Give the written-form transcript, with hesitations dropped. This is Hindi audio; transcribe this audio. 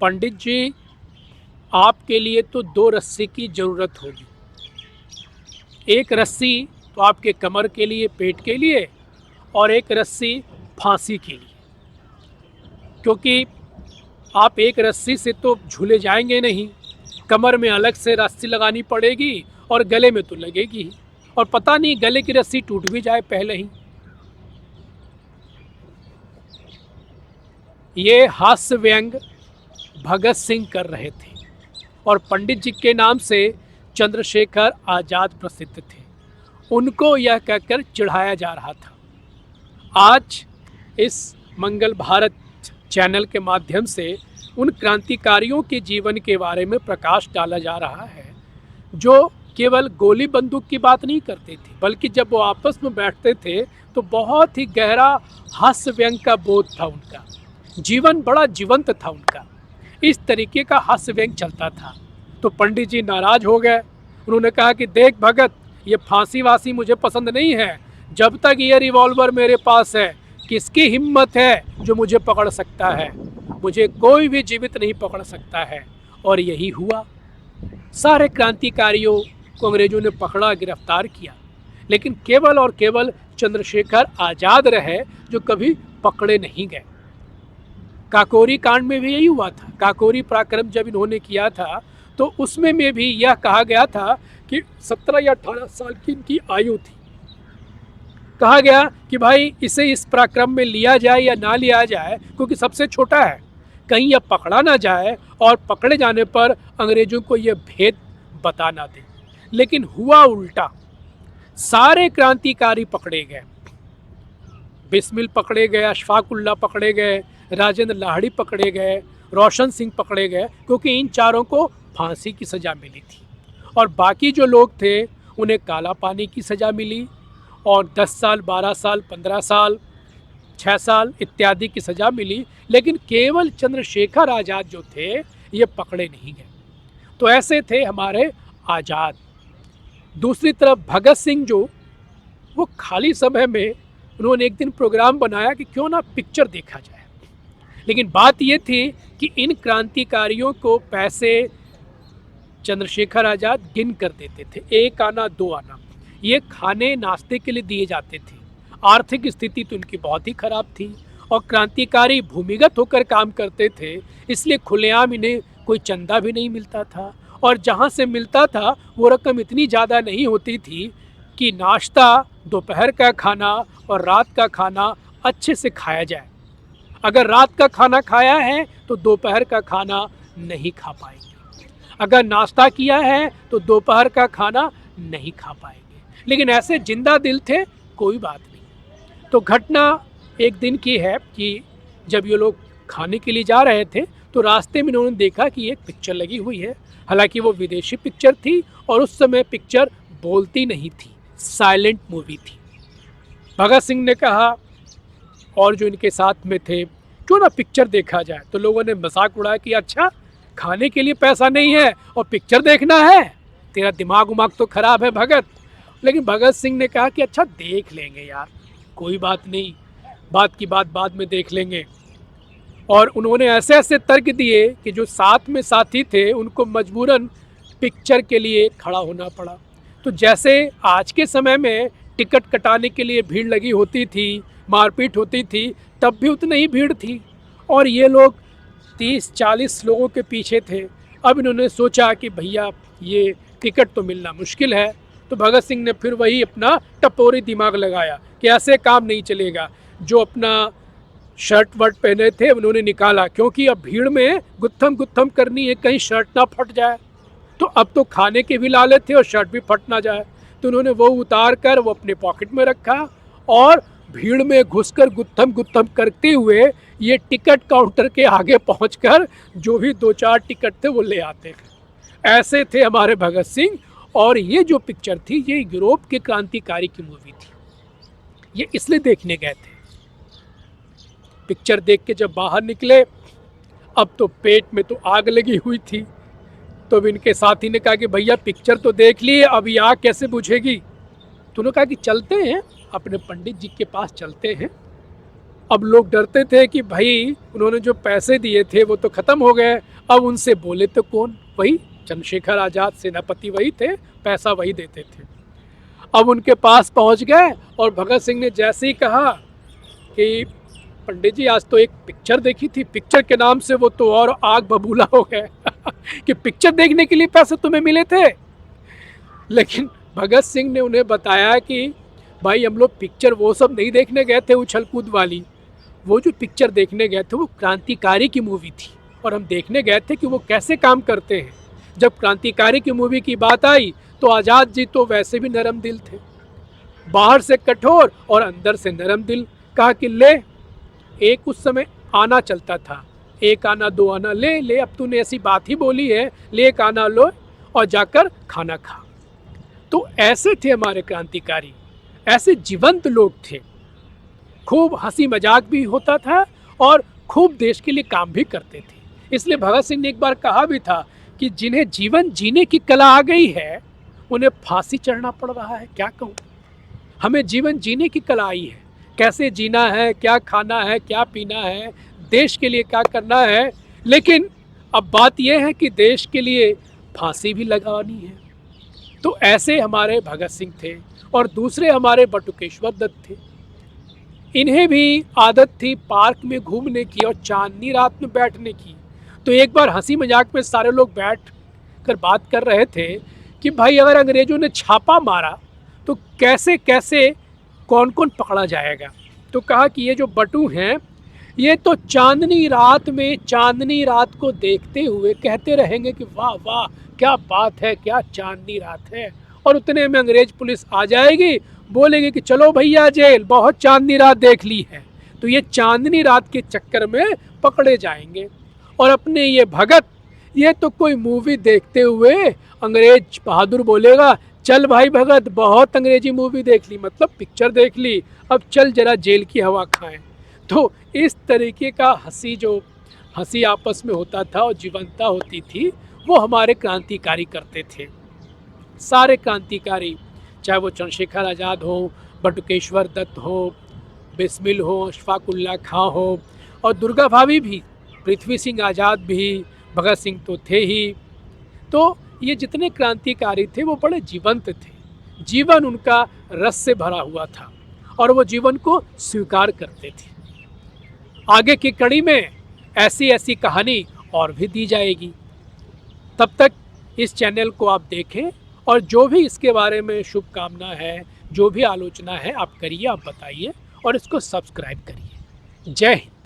पंडित जी, आपके लिए तो 2 रस्सी की ज़रूरत होगी। एक रस्सी तो आपके कमर के लिए, पेट के लिए, और एक रस्सी फांसी के लिए, क्योंकि आप एक रस्सी से तो झूले जाएंगे नहीं, कमर में अलग से रस्सी लगानी पड़ेगी और गले में तो लगेगी ही, और पता नहीं गले की रस्सी टूट भी जाए पहले ही। ये हास्य व्यंग भगत सिंह कर रहे थे और पंडित जी के नाम से चंद्रशेखर आज़ाद प्रसिद्ध थे। उनको यह कहकर चिढ़ाया जा रहा था। आज इस मंगल भारत चैनल के माध्यम से उन क्रांतिकारियों के जीवन के बारे में प्रकाश डाला जा रहा है जो केवल गोली बंदूक की बात नहीं करते थे, बल्कि जब वो आपस में बैठते थे तो बहुत ही गहरा हास्य व्यंग का बोध था उनका। जीवन बड़ा जीवंत था उनका, इस तरीके का हास्य व्यंग चलता था। तो पंडित जी नाराज हो गए। उन्होंने कहा कि देख भगत, ये फांसी वासी मुझे पसंद नहीं है। जब तक ये रिवॉल्वर मेरे पास है, किसकी हिम्मत है जो मुझे पकड़ सकता है? मुझे कोई भी जीवित नहीं पकड़ सकता है। और यही हुआ। सारे क्रांतिकारियों को अंग्रेजों ने पकड़ा, गिरफ्तार किया, लेकिन केवल और केवल चंद्रशेखर आज़ाद रहे जो कभी पकड़े नहीं गए। काकोरी कांड में भी यही हुआ था। काकोरी पराक्रम जब इन्होंने किया था तो उसमें में भी यह कहा गया था कि 17 या 18 साल की इनकी आयु थी। कहा गया कि भाई इसे इस पराक्रम में लिया जाए या ना लिया जाए, क्योंकि सबसे छोटा है, कहीं यह पकड़ा ना जाए और पकड़े जाने पर अंग्रेजों को यह भेद बता ना दे। लेकिन हुआ उल्टा। सारे क्रांतिकारी पकड़े गए। बिस्मिल पकड़े गए, अशफाक उल्लाह पकड़े गए, राजेंद्र लाहिड़ी पकड़े गए, रोशन सिंह पकड़े गए, क्योंकि इन चारों को फांसी की सज़ा मिली थी। और बाकी जो लोग थे उन्हें काला पानी की सज़ा मिली और 10 साल, 12 साल, 15 साल, 6 साल इत्यादि की सज़ा मिली। लेकिन केवल चंद्रशेखर आज़ाद जो थे ये पकड़े नहीं गए। तो ऐसे थे हमारे आज़ाद। दूसरी तरफ भगत सिंह जो, वो खाली समय में उन्होंने एक दिन प्रोग्राम बनाया कि क्यों ना पिक्चर देखा जाए। लेकिन बात ये थी कि इन क्रांतिकारियों को पैसे चंद्रशेखर आज़ाद गिन कर देते थे, 1 आना 2 आना। ये खाने नाश्ते के लिए दिए जाते थे। आर्थिक स्थिति तो उनकी बहुत ही खराब थी और क्रांतिकारी भूमिगत होकर काम करते थे, इसलिए खुलेआम इन्हें कोई चंदा भी नहीं मिलता था। और जहाँ से मिलता था वो रकम इतनी ज़्यादा नहीं होती थी कि नाश्ता, दोपहर का खाना और रात का खाना अच्छे से खाया जाए। अगर रात का खाना खाया है तो दोपहर का खाना नहीं खा पाएंगे, अगर नाश्ता किया है तो दोपहर का खाना नहीं खा पाएंगे। लेकिन ऐसे जिंदा दिल थे, कोई बात नहीं। तो घटना एक दिन की है कि जब ये लोग खाने के लिए जा रहे थे तो रास्ते में इन्होंने देखा कि एक पिक्चर लगी हुई है। हालांकि वो विदेशी पिक्चर थी और उस समय पिक्चर बोलती नहीं थी, साइलेंट मूवी थी। भगत सिंह ने कहा और जो इनके साथ में थे, क्यों ना पिक्चर देखा जाए। तो लोगों ने मजाक उड़ाया कि अच्छा, खाने के लिए पैसा नहीं है और पिक्चर देखना है, तेरा दिमाग उमाग तो खराब है भगत। लेकिन भगत सिंह ने कहा कि अच्छा देख लेंगे यार, कोई बात नहीं, बात की बात बाद में देख लेंगे। और उन्होंने ऐसे ऐसे तर्क दिए कि जो साथ में साथी थे उनको मजबूरन पिक्चर के लिए खड़ा होना पड़ा। तो जैसे आज के समय में टिकट कटाने के लिए भीड़ लगी होती थी, मारपीट होती थी, तब भी उतनी ही भीड़ थी। और ये लोग 30-40 लोगों के पीछे थे। अब इन्होंने सोचा कि भैया ये टिकट तो मिलना मुश्किल है। तो भगत सिंह ने फिर वही अपना टपोरी दिमाग लगाया कि ऐसे काम नहीं चलेगा। जो अपना शर्ट वर्ट पहने थे उन्होंने निकाला, क्योंकि अब भीड़ में गुत्थम गुत्थम करनी है, कहीं शर्ट ना फट जाए। तो अब तो खाने के भी लाले थे और शर्ट भी फट ना जाए। तो उन्होंने वो उतार कर वो अपने पॉकेट में रखा और भीड़ में घुसकर गुत्थम गुत्थम करते हुए ये टिकट काउंटर के आगे पहुंचकर जो भी 2-4 टिकट थे वो ले आते थे। ऐसे थे हमारे भगत सिंह। और ये जो पिक्चर थी ये यूरोप के क्रांतिकारी की मूवी थी। ये इसलिए देखने गए थे। पिक्चर देख के जब बाहर निकले, अब तो पेट में तो आग लगी हुई थी। तो इनके साथी ने कहा कि भैया पिक्चर तो देख लिए, अब ये आग कैसे बुझेगी? तो उन्होंने कहा कि चलते हैं, अपने पंडित जी के पास चलते हैं अब लोग डरते थे कि भाई उन्होंने जो पैसे दिए थे वो तो ख़त्म हो गए, अब उनसे बोले तो कौन? वही चंद्रशेखर आज़ाद सेनापति वही थे, पैसा वही देते थे। अब उनके पास पहुंच गए और भगत सिंह ने जैसे ही कहा कि पंडित जी आज तो एक पिक्चर देखी थी, पिक्चर के नाम से वो तो और आग बबूला हो गए कि पिक्चर देखने के लिए पैसे तुम्हें मिले थे। लेकिन भगत सिंह ने उन्हें बताया कि भाई हम लोग पिक्चर वो सब नहीं देखने गए थे उछल कूद वाली, वो जो पिक्चर देखने गए थे वो क्रांतिकारी की मूवी थी और हम देखने गए थे कि वो कैसे काम करते हैं। जब क्रांतिकारी की मूवी की बात आई तो आज़ाद जी तो वैसे भी नरम दिल थे, बाहर से कठोर और अंदर से नरम दिल। कहा कि ले, एक उस समय आना चलता था, एक आना दो आना, ले ले, अब तूने ऐसी बात ही बोली है, ले एक आना लो और जाकर खाना खा। तो ऐसे थे हमारे क्रांतिकारी, ऐसे जीवंत लोग थे। खूब हंसी मजाक भी होता था और खूब देश के लिए काम भी करते थे। इसलिए भगत सिंह ने एक बार कहा भी था कि जिन्हें जीवन जीने की कला आ गई है उन्हें फांसी चढ़ना पड़ रहा है। क्या कहूँ, हमें जीवन जीने की कला आई है, कैसे जीना है, क्या खाना है, क्या पीना है, देश के लिए क्या करना है। लेकिन अब बात यह है कि देश के लिए फांसी भी लगानी है। तो ऐसे हमारे भगत सिंह थे और दूसरे हमारे बटुकेश्वर दत्त थे। इन्हें भी आदत थी पार्क में घूमने की और चांदनी रात में बैठने की। तो एक बार हंसी मजाक में सारे लोग बैठ कर बात कर रहे थे कि भाई अगर अंग्रेजों ने छापा मारा तो कैसे कैसे कौन कौन पकड़ा जाएगा। तो कहा कि ये जो बटू हैं ये तो चांदनी रात में चांदनी रात को देखते हुए कहते रहेंगे कि वाह वाह क्या बात है, क्या चांदनी रात है, और उतने में अंग्रेज पुलिस आ जाएगी, बोलेंगे कि चलो भैया जेल, बहुत चांदनी रात देख ली है। तो ये चांदनी रात के चक्कर में पकड़े जाएंगे। और अपने ये भगत, ये तो कोई मूवी देखते हुए अंग्रेज बहादुर बोलेगा चल भाई भगत बहुत अंग्रेजी मूवी देख ली, मतलब पिक्चर देख ली, अब चल जरा जेल की हवा खाएं। तो इस तरीके का हंसी आपस में होता था और जीवंतता होती थी, वो हमारे क्रांतिकारी करते थे। सारे क्रांतिकारी, चाहे वो चंद्रशेखर आज़ाद हो, बटुकेश्वर दत्त हो, बिस्मिल हो, अशफाक उल्लाह खां हो, और दुर्गा भाभी भी, पृथ्वी सिंह आज़ाद भी, भगत सिंह तो थे ही। तो ये जितने क्रांतिकारी थे वो बड़े जीवंत थे, जीवन उनका रस से भरा हुआ था और वो जीवन को स्वीकार करते थे। आगे की कड़ी में ऐसी ऐसी कहानी और भी दी जाएगी। तब तक इस चैनल को आप देखें और जो भी इसके बारे में शुभकामना है, जो भी आलोचना है आप करिए, आप बताइए और इसको सब्सक्राइब करिए। जय हिंद।